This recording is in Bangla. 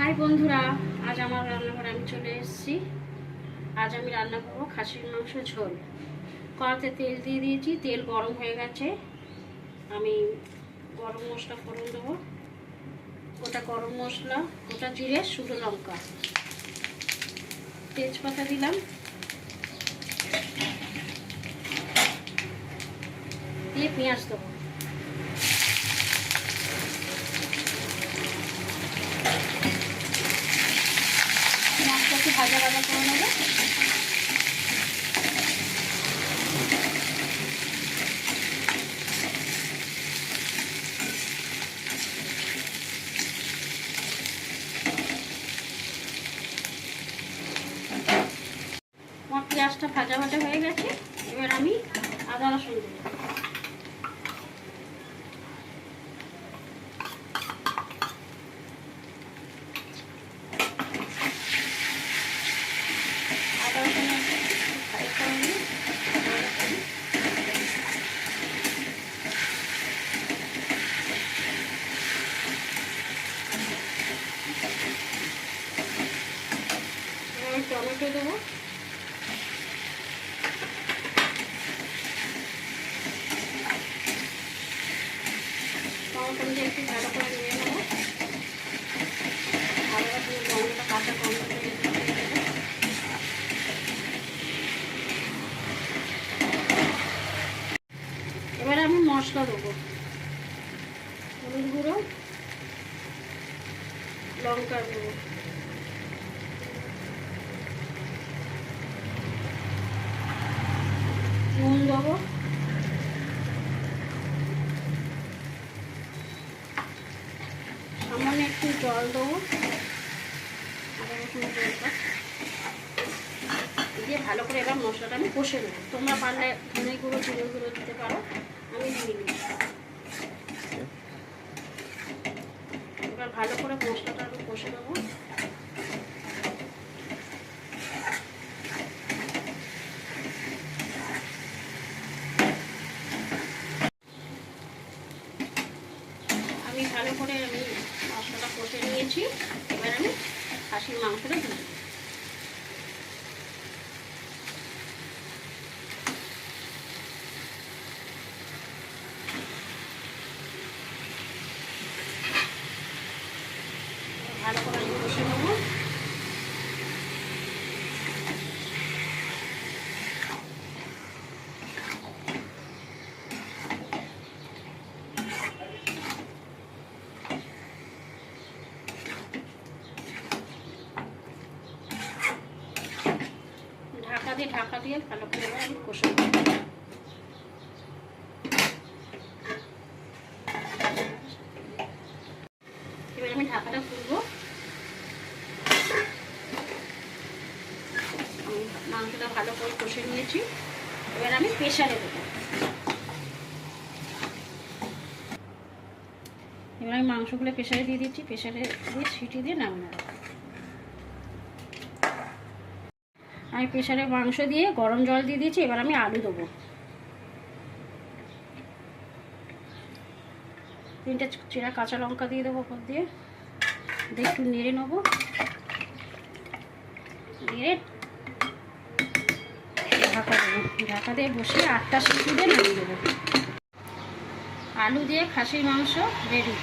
হাই বন্ধুরা, আজ আমার রান্নাঘরে আমি চলে এসেছি। আজ আমি রান্না করবো খাসির মাংস ঝোল। কড়াতে তেল দিয়ে দিয়েছি, তেল গরম হয়ে গেছে। আমি গরম মশলা ফোড়ন দেবো। গোটা গরম মশলা, গোটা জিরে, শুকনো লঙ্কা, তেজপাতা দিলাম, দিয়ে পেঁয়াজ দেবো। পেঁয়াজটা একটু ভাজা ভাজা করে নেবো। আমার পেঁয়াজটা ভাজা ভাজা হয়ে গেছে, এবার আমি আদা রসুন দেবো। আদা রসুন ফ্রাই করে নিই। এবার টমেটো দেবো। টমেটো দিয়ে একটু ভালো করে নিয়ে নেবো। আদা রসুনের গন্ধটা, কাঁচা গন্ধটা এবার আমি মশলা দেবো। হলুদ গুঁড়ো, লঙ্কার গুঁড়ো, নুন দেবো, সামান্য একটু জল দেবো, আদা রসুনের জলটা দিয়ে ভালো করে এবার মশলাটা আমি কষে নেবো। তোমরা পারলে ধনে গুঁড়ো, জিরে গুঁড়ো দিতে পারো, আমি দিয়ে দিই। এবার ভালো করে মশলাটা আমি কষে নেবো। আমি ভালো করে মশলাটা কষে নিয়েছি। এবার আমি খাসির মাংসটা দিই। ভালো করে আমি কষে নেবো। ঢাকা দিয়ে ভালো করে এবার আমি কষে নেবো। এবার আমি ঢাকাটা খুলবো। আমি মাংসটা ভালো করে কষে নিয়েছি। এবার আমি প্রেসারে দেবো। এবার আমি মাংসগুলো প্রেসারে দিয়ে দিচ্ছি। প্রেসারে দিয়ে সিটি দিয়ে নামিয়ে নেবো। আমি প্রেসারে মাংস দিয়ে গরম জল দিয়ে দিয়েছি। এবার আমি আলু দেবো। 3টে চেরা কাঁচা লঙ্কা দিয়ে দেবো ওপর দিয়ে একটু নেড়ে নেবো। নেড়ে ঢাকা দেবো। ঢাকা দিয়ে বসিয়ে 8টা সিটি দিয়ে নামিয়ে দেবো। আলু দিয়ে খাসির মাংস রেডি।